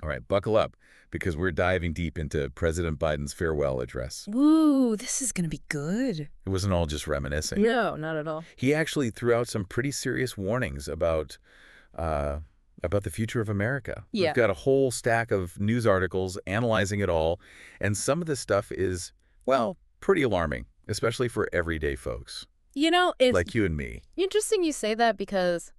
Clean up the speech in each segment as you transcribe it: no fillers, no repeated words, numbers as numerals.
All right, buckle up, because we're diving deep into President Biden's farewell address. Ooh, this is gonna be good. It wasn't all just reminiscing. No, not at all. He actually threw out some pretty serious warnings uh, about the future of America. Yeah. We've got a whole stack of news articles analyzing it all, and some of the stuff is, well, pretty alarming, especially for everyday folks It's like you and me. interesting you say that because,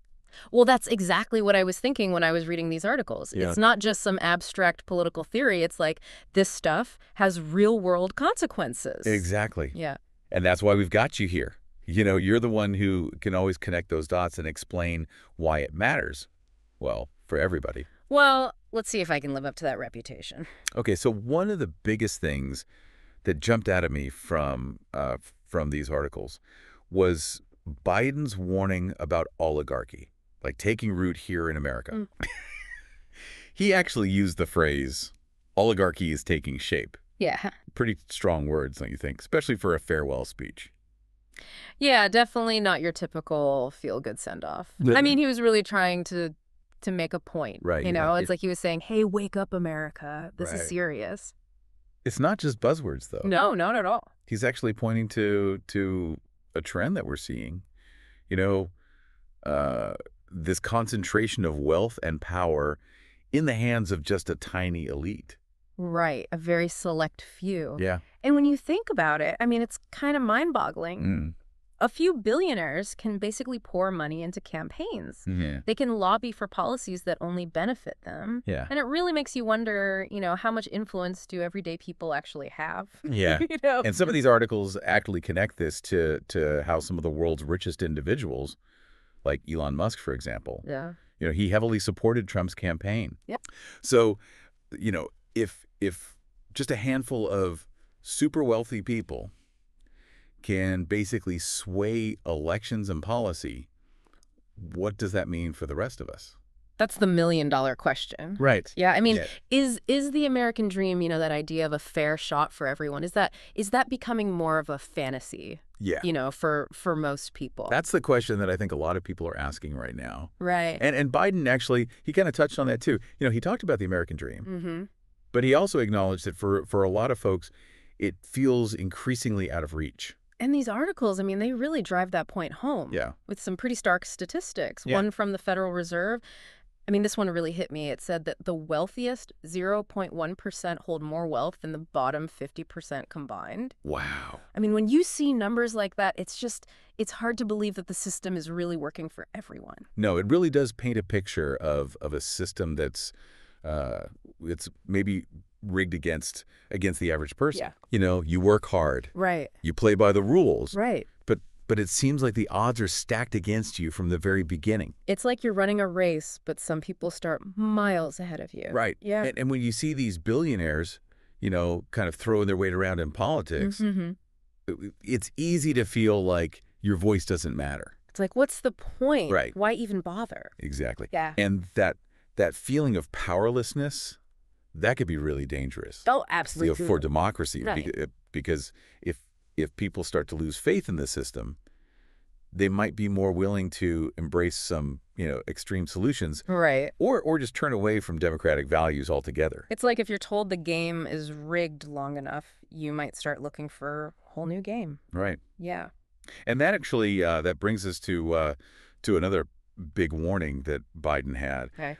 well, that's exactly what I was thinking when I was reading these articles. Yeah. It's not just some abstract political theory. It's like this stuff has real-world consequences. Exactly. Yeah. And that's why we've got you here. You're the one who can always connect those dots and explain why it matters. Well, for everybody. Well, let's see if I can live up to that reputation. Okay, so one of the biggest things that jumped out at me from these articles was Biden's warning about oligarchy, like taking root here in America. Mm. He actually used the phrase, oligarchy is taking shape. Yeah. Pretty strong words, don't you think? Especially for a farewell speech. Yeah, definitely not your typical feel-good send-off. The- I mean, he was really trying to make a point. Right, You yeah. know, it's like he was saying, hey, wake up, America. This Right. is serious. It's not just buzzwords, though. No, not at all. He's actually pointing to a trend that we're seeing. This concentration of wealth and power in the hands of just a tiny elite. Right. A very select few. Yeah. And when you think about it, I mean, it's kind of mind-boggling. Mm. A few billionaires can basically pour money into campaigns. Yeah. They can lobby for policies that only benefit them. Yeah. And it really makes you wonder, how much influence do everyday people actually have? Yeah. And some of these articles actually connect this to how some of the world's richest individuals, like Elon Musk, for example, Yeah. he heavily supported Trump's campaign. Yeah. So, if just a handful of super wealthy people can basically sway elections and policy, what does that mean for the rest of us? That's the million-dollar question. Right. Yeah, I mean, Yeah. is the American dream, that idea of a fair shot for everyone, is that becoming more of a fantasy, Yeah. for most people? That's the question that I think a lot of people are asking right now. Right. And Biden actually, he kind of touched on that too. He talked about the American dream, Mm-hmm. but he also acknowledged that for a lot of folks, it feels increasingly out of reach. And these articles, I mean, they really drive that point home. Yeah. With some pretty stark statistics. Yeah. One from the Federal Reserve. I mean, this one really hit me. It said that the wealthiest 0.1% hold more wealth than the bottom 50% combined. Wow. I mean, when you see numbers like that, it's hard to believe that the system is really working for everyone. No, it really does paint a picture of a system that's it's maybe rigged against the average person. Yeah. You work hard. Right. You play by the rules. Right. But it seems like the odds are stacked against you from the very beginning. It's like you're running a race, but some people start miles ahead of you. Right. Yeah. And when you see these billionaires, kind of throwing their weight around in politics, Mm-hmm. it's easy to feel like your voice doesn't matter. It's like, what's the point? Right. Why even bother? Exactly. Yeah. And that feeling of powerlessness, that could be really dangerous. Oh, absolutely. For democracy. Right. Because if people start to lose faith in the system, they might be more willing to embrace some, extreme solutions. Right. Or just turn away from democratic values altogether. It's like if you're told the game is rigged long enough, you might start looking for a whole new game. Right. Yeah. And that actually, that brings us to another big warning that Biden had. Okay.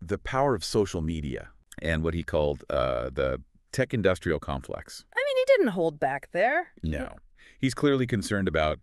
The power of social media and what he called the tech industrial complex. I mean, he didn't hold back there. No. He's clearly concerned about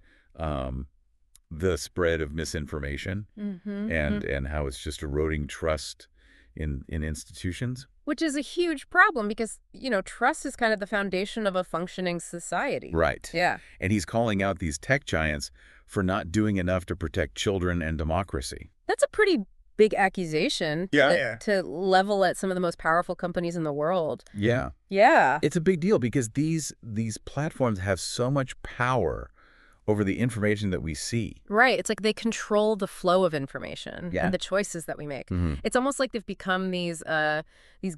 the spread of misinformation Mm-hmm. and how it's just eroding trust in institutions. Which is a huge problem because, trust is kind of the foundation of a functioning society. Right. Yeah. And he's calling out these tech giants for not doing enough to protect children and democracy. That's a pretty big accusation to level at some of the most powerful companies in the world. Yeah. Yeah. It's a big deal because these platforms have so much power over the information that we see. Right. It's like they control the flow of information Yeah. and the choices that we make. Mm-hmm. It's almost like they've become these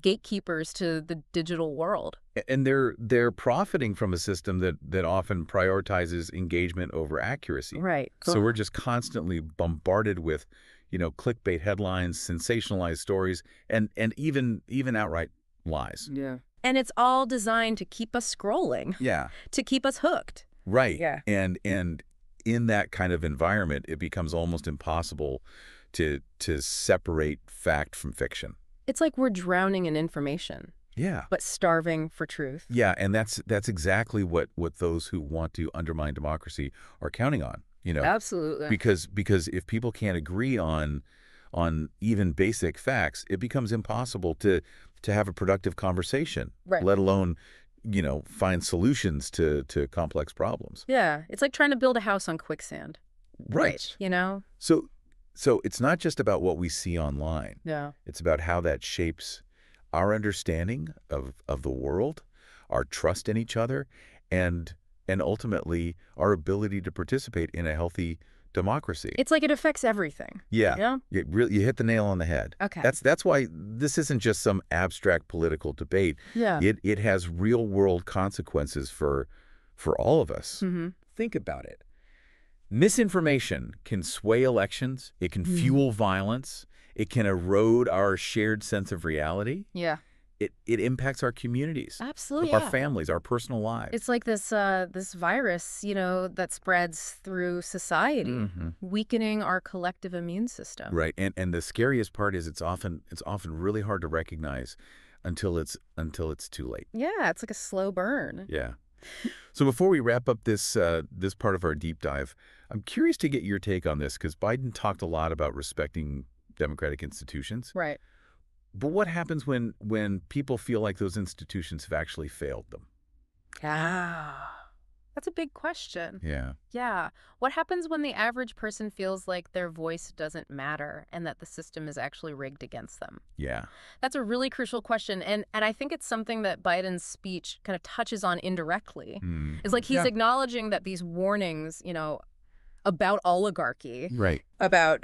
gatekeepers to the digital world. And they're profiting from a system that often prioritizes engagement over accuracy. Right. So we're just constantly bombarded with, clickbait headlines, sensationalized stories, and even outright lies. Yeah. And it's all designed to keep us scrolling, Yeah. to keep us hooked. Right. Yeah. And in that kind of environment, it becomes almost impossible to separate fact from fiction. It's like we're drowning in information, Yeah. but starving for truth. Yeah, and that's exactly what those who want to undermine democracy are counting on. Absolutely. Because if people can't agree on even basic facts, it becomes impossible to have a productive conversation, Right. let alone, find solutions to complex problems. Yeah. It's like trying to build a house on quicksand. Right. So it's not just about what we see online. Yeah. It's about how that shapes our understanding of the world, our trust in each other, and ultimately our ability to participate in a healthy democracy. It's like it affects everything. Yeah. Yeah. You hit the nail on the head. Okay. That's why this isn't just some abstract political debate. Yeah. It has real world consequences for all of us. Mm-hmm. Think about it. Misinformation can sway elections. It can fuel violence. It can erode our shared sense of reality. Yeah. It impacts our communities, Absolutely. our families, our personal lives. It's like this virus, that spreads through society, weakening our collective immune system. Right, and the scariest part is it's often really hard to recognize until it's too late. Yeah, it's like a slow burn. Yeah. So before we wrap up this part of our deep dive, I'm curious to get your take on this because Biden talked a lot about respecting democratic institutions. Right. But what happens when people feel like those institutions have actually failed them? That's a big question. Yeah. Yeah. What happens when the average person feels like their voice doesn't matter and that the system is actually rigged against them? Yeah. That's a really crucial question. And I think it's something that Biden's speech kind of touches on indirectly. It's like he's acknowledging that these warnings, about oligarchy, Right. about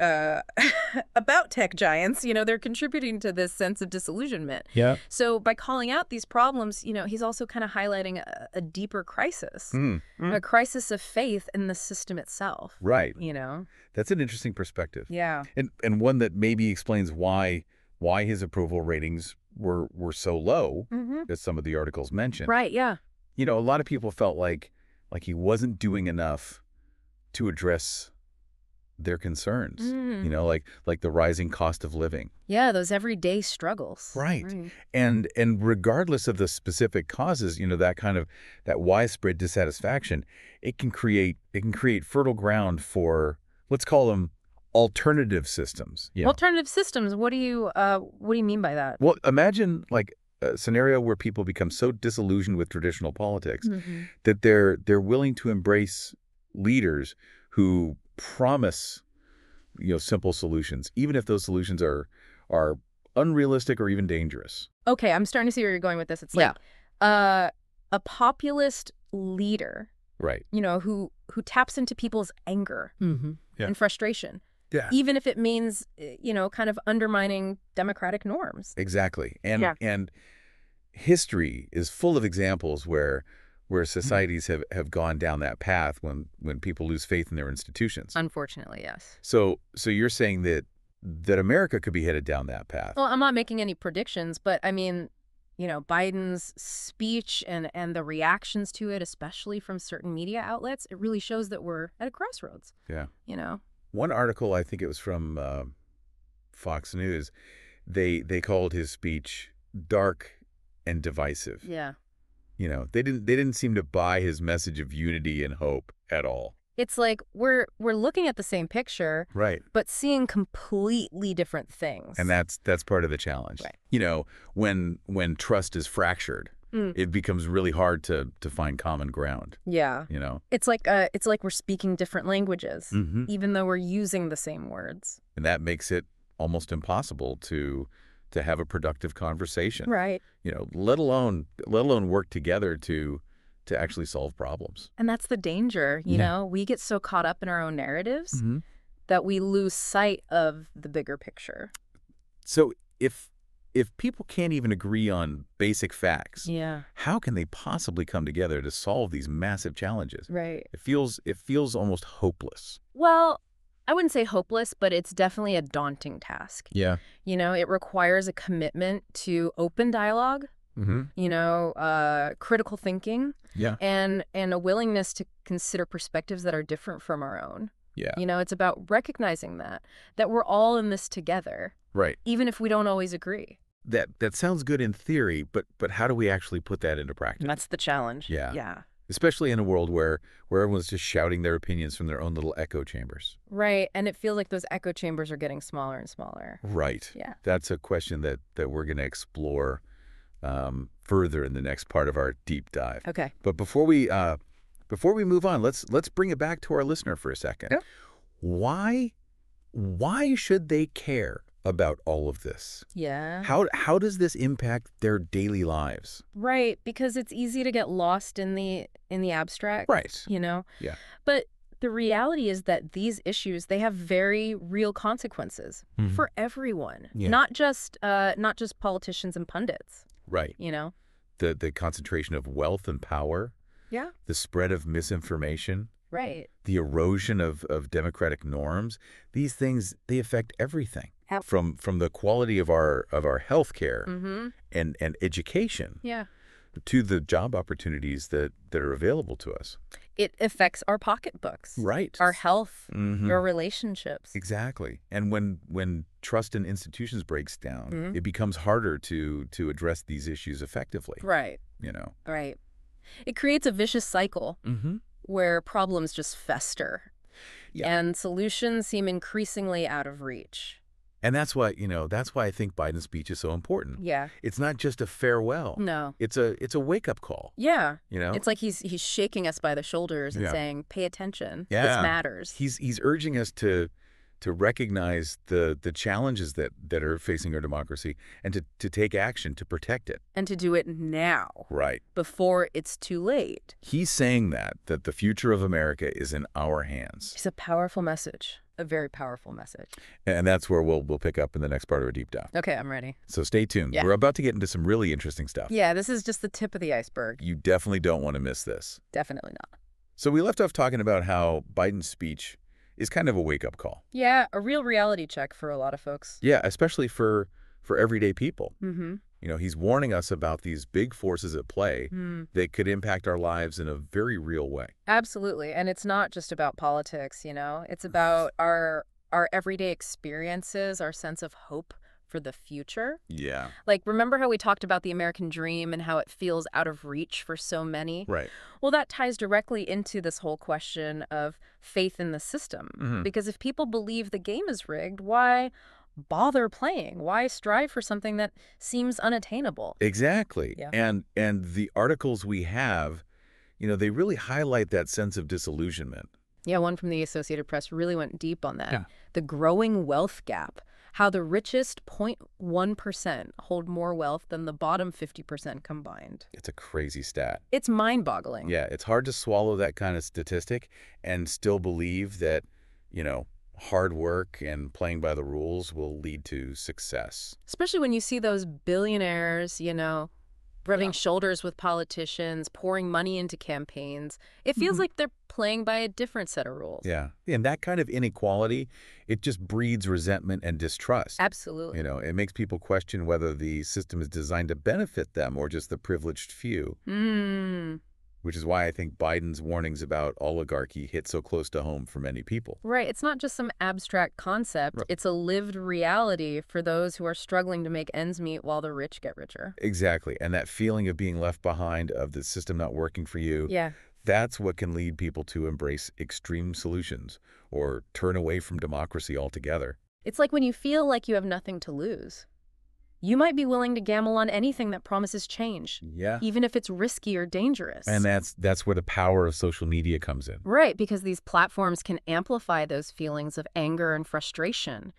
about tech giants, they're contributing to this sense of disillusionment. Yeah. So by calling out these problems, he's also kind of highlighting a deeper crisis, a crisis of faith in the system itself. Right. That's an interesting perspective. Yeah. And one that maybe explains why his approval ratings were so low, as some of the articles mentioned. Right. Yeah. A lot of people felt like he wasn't doing enough to address their concerns, like the rising cost of living. Yeah, those everyday struggles. Right. And regardless of the specific causes, that widespread dissatisfaction, it can create fertile ground for, let's call them, alternative systems. Alternative systems. What do you mean by that? Well, imagine like a scenario where people become so disillusioned with traditional politics that they're willing to embrace leaders who promise, simple solutions, even if those solutions are unrealistic or even dangerous. Okay, I'm starting to see where you're going with this. It's like a populist leader, right? Who taps into people's anger and frustration. Yeah. Even if it means, kind of undermining democratic norms. Exactly. And history is full of examples where societies have gone down that path when people lose faith in their institutions. Unfortunately, yes. So you're saying that America could be headed down that path. Well, I'm not making any predictions, but I mean, Biden's speech and the reactions to it, especially from certain media outlets, it really shows that we're at a crossroads. Yeah. One article, I think it was from Fox News, they called his speech dark and divisive. Yeah. They didn't seem to buy his message of unity and hope at all. It's like we're looking at the same picture, right, but seeing completely different things. And that's part of the challenge. Right. When trust is fractured, it becomes really hard to find common ground. Yeah. It's like we're speaking different languages, even though we're using the same words. And that makes it almost impossible to have a productive conversation. Right. Let alone work together to actually solve problems. And that's the danger, we get so caught up in our own narratives that we lose sight of the bigger picture. So if people can't even agree on basic facts, how can they possibly come together to solve these massive challenges? Right. It feels almost hopeless. Well, I wouldn't say hopeless, but it's definitely a daunting task. Yeah. It requires a commitment to open dialogue, Mm-hmm. critical thinking, Yeah. and a willingness to consider perspectives that are different from our own. Yeah. It's about recognizing that we're all in this together, Right. even if we don't always agree. That sounds good in theory, but how do we actually put that into practice? That's the challenge. Yeah. Yeah. Especially in a world where everyone's just shouting their opinions from their own little echo chambers. Right. And it feels like those echo chambers are getting smaller and smaller. Right. Yeah. That's a question that we're going to explore further in the next part of our deep dive. Okay. But before we move on, let's bring it back to our listener for a second. Yeah. Why should they care about all of this? Yeah. How does this impact their daily lives? Right, because it's easy to get lost in the abstract. Right. Yeah. But the reality is that these issues, they have very real consequences for everyone, Yeah. not just politicians and pundits. Right. The concentration of wealth and power, Yeah. the spread of misinformation, Right. the erosion of democratic norms, these things, they affect everything. From the quality of our health care and education Yeah. to the job opportunities that are available to us. It affects our pocketbooks. Right. Our health, Mhm. our relationships. Exactly. And when trust in institutions breaks down, it becomes harder to address these issues effectively. Right. Right. It creates a vicious cycle where problems just fester. Yeah. And solutions seem increasingly out of reach. And that's why I think Biden's speech is so important. Yeah. It's not just a farewell. No. It's a wake-up call. Yeah. You know? It's like he's shaking us by the shoulders and Yeah. saying, pay attention. Yeah. This matters. He's urging us to recognize the challenges that are facing our democracy and to take action to protect it. And to do it now. Right. Before it's too late. He's saying that the future of America is in our hands. It's a powerful message. A very powerful message. And that's where we'll pick up in the next part of our deep dive. Okay, I'm ready. So stay tuned. Yeah. We're about to get into some really interesting stuff. Yeah, this is just the tip of the iceberg. You definitely don't want to miss this. Definitely not. So we left off talking about how Biden's speech is kind of a wake-up call. Yeah, a real reality check for a lot of folks. Yeah, especially for everyday people. Mm-hmm. He's warning us about these big forces at play that could impact our lives in a very real way. Absolutely. And it's not just about politics, It's about our everyday experiences, our sense of hope for the future. Yeah. Like, remember how we talked about the American dream and how it feels out of reach for so many? Right. Well, that ties directly into this whole question of faith in the system. Because if people believe the game is rigged, why bother playing? Why strive for something that seems unattainable? Exactly. Yeah. And the articles we have, they really highlight that sense of disillusionment. Yeah, one from the Associated Press really went deep on that. Yeah. The growing wealth gap. How the richest 0.1% hold more wealth than the bottom 50% combined. It's a crazy stat. It's mind-boggling. Yeah, it's hard to swallow that kind of statistic and still believe that, hard work and playing by the rules will lead to success. Especially when you see those billionaires, rubbing shoulders with politicians, pouring money into campaigns. It feels like they're playing by a different set of rules. Yeah. And that kind of inequality, it just breeds resentment and distrust. Absolutely. It makes people question whether the system is designed to benefit them or just the privileged few. Which is why I think Biden's warnings about oligarchy hit so close to home for many people. Right. It's not just some abstract concept. Right. It's a lived reality for those who are struggling to make ends meet while the rich get richer. Exactly. And that feeling of being left behind, of the system not working for you, Yeah. that's what can lead people to embrace extreme solutions or turn away from democracy altogether. It's like when you feel like you have nothing to lose. You might be willing to gamble on anything that promises change, Yeah. even if it's risky or dangerous. And that's where the power of social media comes in. Right, because these platforms can amplify those feelings of anger and frustration,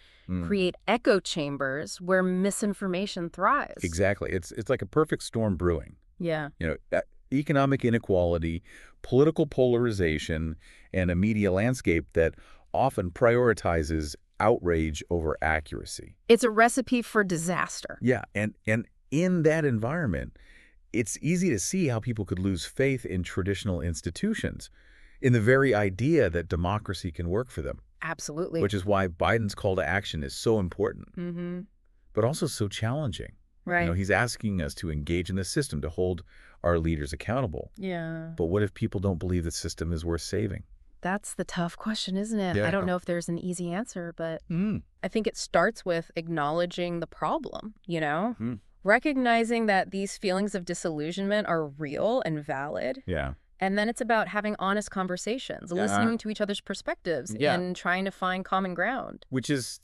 create echo chambers where misinformation thrives. Exactly. It's like a perfect storm brewing. Yeah. Economic inequality, political polarization, and a media landscape that often prioritizes outrage over accuracy. It's a recipe for disaster. Yeah, and in that environment, it's easy to see how people could lose faith in traditional institutions, in the very idea that democracy can work for them. Absolutely. which is why Biden's call to action is so important, Mm-hmm. but also so challenging. Right. He's asking us to engage in the system to hold our leaders accountable. Yeah. But what if people don't believe the system is worth saving? That's the tough question, isn't it? I Yeah. don't know if there's an easy answer, but Mm. I think it starts with acknowledging the problem, Mm. recognizing that these feelings of disillusionment are real and valid. Yeah. And then it's about having honest conversations, Yeah. listening to each other's perspectives, Yeah. and trying to find common ground. Which is,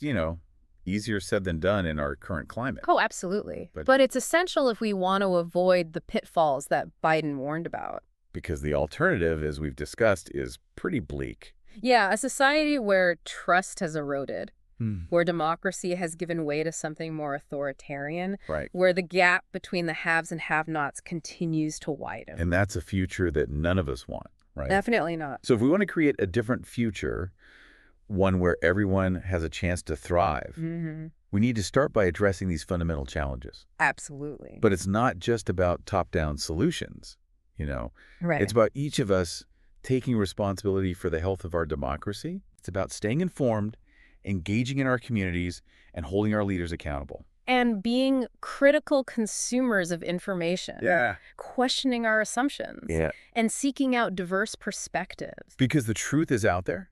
easier said than done in our current climate. Oh, absolutely. But- But it's essential if we want to avoid the pitfalls that Biden warned about. Because the alternative, as we've discussed, is pretty bleak. Yeah, a society where trust has eroded, Hmm. where democracy has given way to something more authoritarian, Right. where the gap between the haves and have-nots continues to widen. And that's a future that none of us want, right? Definitely not. So if we want to create a different future, one where everyone has a chance to thrive, Mm-hmm. we need to start by addressing these fundamental challenges. Absolutely. But it's not just about top-down solutions, Right. It's about each of us taking responsibility for the health of our democracy. It's about staying informed, engaging in our communities, and holding our leaders accountable. And being critical consumers of information. Questioning our assumptions. Yeah. And seeking out diverse perspectives. Because the truth is out there,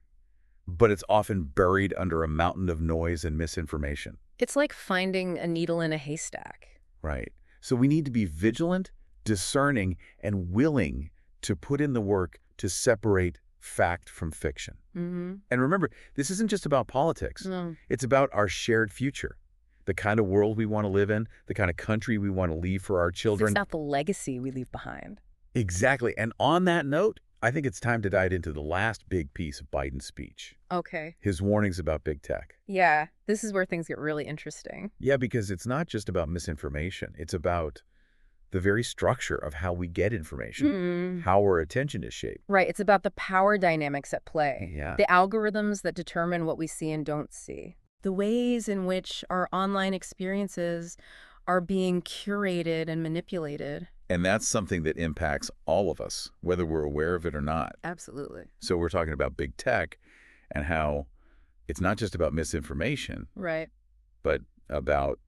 but it's often buried under a mountain of noise and misinformation. It's like finding a needle in a haystack. Right. So we need to be vigilant, discerning, and willing to put in the work to separate fact from fiction. Mm-hmm. And remember, this isn't just about politics. No. It's about our shared future, the kind of world we want to live in, the kind of country we want to leave for our children. It's not the legacy we leave behind. Exactly. And on that note, I think it's time to dive into the last big piece of Biden's speech, Okay. his warnings about big tech. Yeah, this is where things get really interesting. Yeah, because it's not just about misinformation. It's about the very structure of how we get information, how our attention is shaped. Right, it's about the power dynamics at play. Yeah. The algorithms that determine what we see and don't see. The ways in which our online experiences are being curated and manipulated. And that's something that impacts all of us, whether we're aware of it or not. Absolutely. So we're talking about big tech and how it's not just about misinformation, Right. but about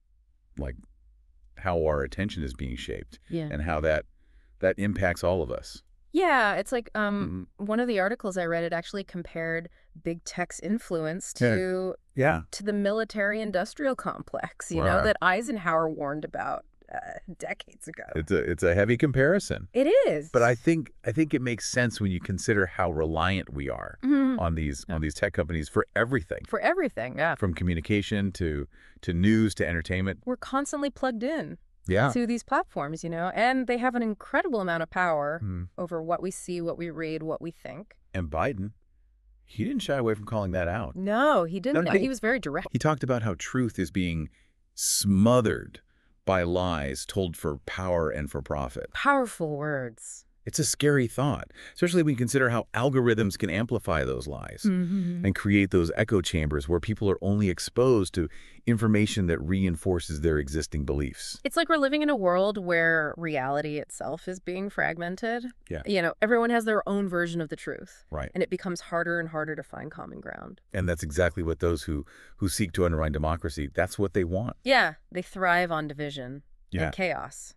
how our attention is being shaped Yeah. and how that impacts all of us. Yeah, it's like Mhm. one of the articles I read, it actually compared big tech's influence to Yeah. the military-industrial complex, Right. that Eisenhower warned about decades ago. It's a heavy comparison. It is. But I think it makes sense when you consider how reliant we are Mhm. on these tech companies for everything, For everything, yeah. from communication to news to entertainment. We're constantly plugged in Yeah. to these platforms, and they have an incredible amount of power Mm. over what we see, what we read, what we think. And Biden, he didn't shy away from calling that out. No, he didn't. No, He was very direct. He talked about how truth is being smothered by lies told for power and for profit. Powerful words. It's a scary thought, especially when you consider how algorithms can amplify those lies and create those echo chambers where people are only exposed to information that reinforces their existing beliefs. It's like we're living in a world where reality itself is being fragmented. Yeah. Everyone has their own version of the truth. Right. And it becomes harder and harder to find common ground. And that's exactly what those who seek to undermine democracy, that's what they want. Yeah, they thrive on division Yeah. and chaos,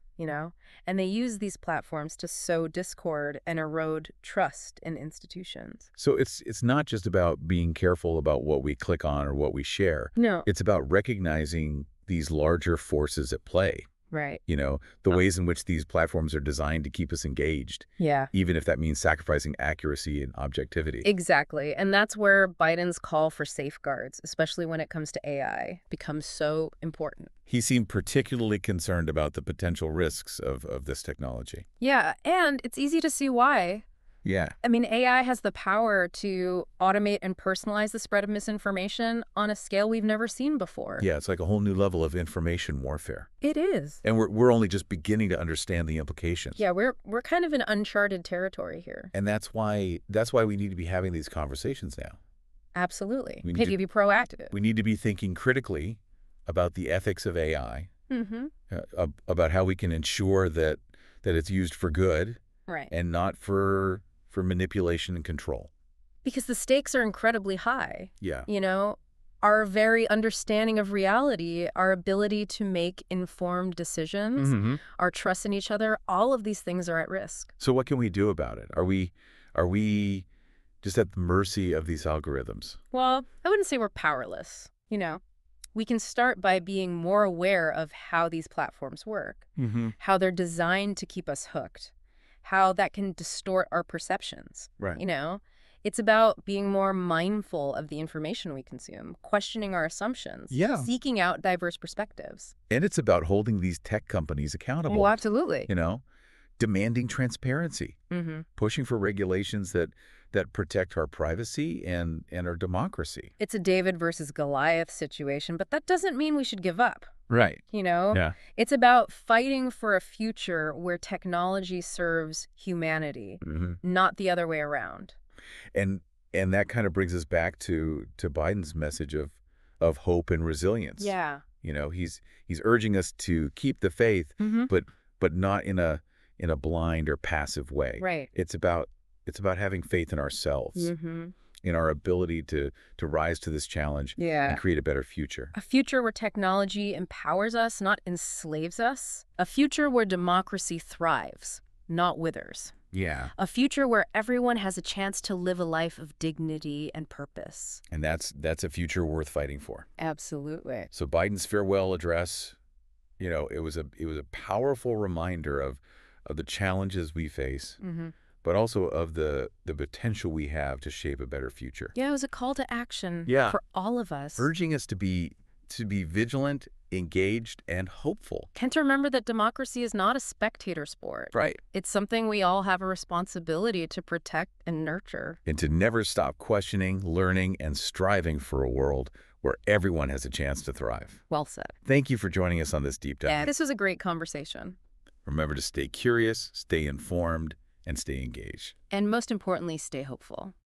and they use these platforms to sow discord and erode trust in institutions. So it's not just about being careful about what we click on or what we share. No. It's about recognizing these larger forces at play. Right. The ways in which these platforms are designed to keep us engaged, Yeah. even if that means sacrificing accuracy and objectivity. Exactly. And that's where Biden's call for safeguards, especially when it comes to AI, becomes so important. He seemed particularly concerned about the potential risks of this technology. Yeah, and it's easy to see why. Yeah. I mean, AI has the power to automate and personalize the spread of misinformation on a scale we've never seen before. Yeah, it's like a whole new level of information warfare. It is. And we're only just beginning to understand the implications. Yeah, we're kind of in uncharted territory here. And that's why we need to be having these conversations now. Absolutely. We need Maybe to- be proactive. We need to be thinking critically about the ethics of AI, Mm-hmm. about how we can ensure that it's used for good Right. and not for manipulation and control. Because the stakes are incredibly high. Yeah. You know, our very understanding of reality, our ability to make informed decisions, Mm-hmm. our trust in each other, all of these things are at risk. So what can we do about it? Are we just at the mercy of these algorithms? Well, I wouldn't say we're powerless. You know, we can start by being more aware of how these platforms work, Mm-hmm. how they're designed to keep us hooked, how that can distort our perceptions. Right. You know, it's about being more mindful of the information we consume, questioning our assumptions, Yeah. seeking out diverse perspectives. And it's about holding these tech companies accountable, Oh, absolutely. you know, demanding transparency, Mm-hmm. pushing for regulations that protect our privacy and our democracy. It's a David versus Goliath situation, but that doesn't mean we should give up. Right. You know, Yeah. it's about fighting for a future where technology serves humanity, Mm-hmm. not the other way around. And that kind of brings us back to Biden's message of hope and resilience. Yeah. You know, he's urging us to keep the faith, Mm-hmm. but not in a blind or passive way. Right. It's about having faith in ourselves, Mm-hmm. in our ability to rise to this challenge Yeah. and create a better future. A future where technology empowers us, not enslaves us. A future where democracy thrives, not withers. Yeah. A future where everyone has a chance to live a life of dignity and purpose. And that's a future worth fighting for. Absolutely. So Biden's farewell address, you know, it was a powerful reminder of the challenges we face, Mm-hmm. but also of the potential we have to shape a better future. Yeah, it was a call to action Yeah. for all of us. Urging us to be vigilant, engaged, and hopeful. And to remember that democracy is not a spectator sport. Right. It's something we all have a responsibility to protect and nurture. And to never stop questioning, learning, and striving for a world where everyone has a chance to thrive. Well said. Thank you for joining us on this deep dive. Yeah, this was a great conversation. Remember to stay curious, stay informed, and stay engaged. And most importantly, stay hopeful.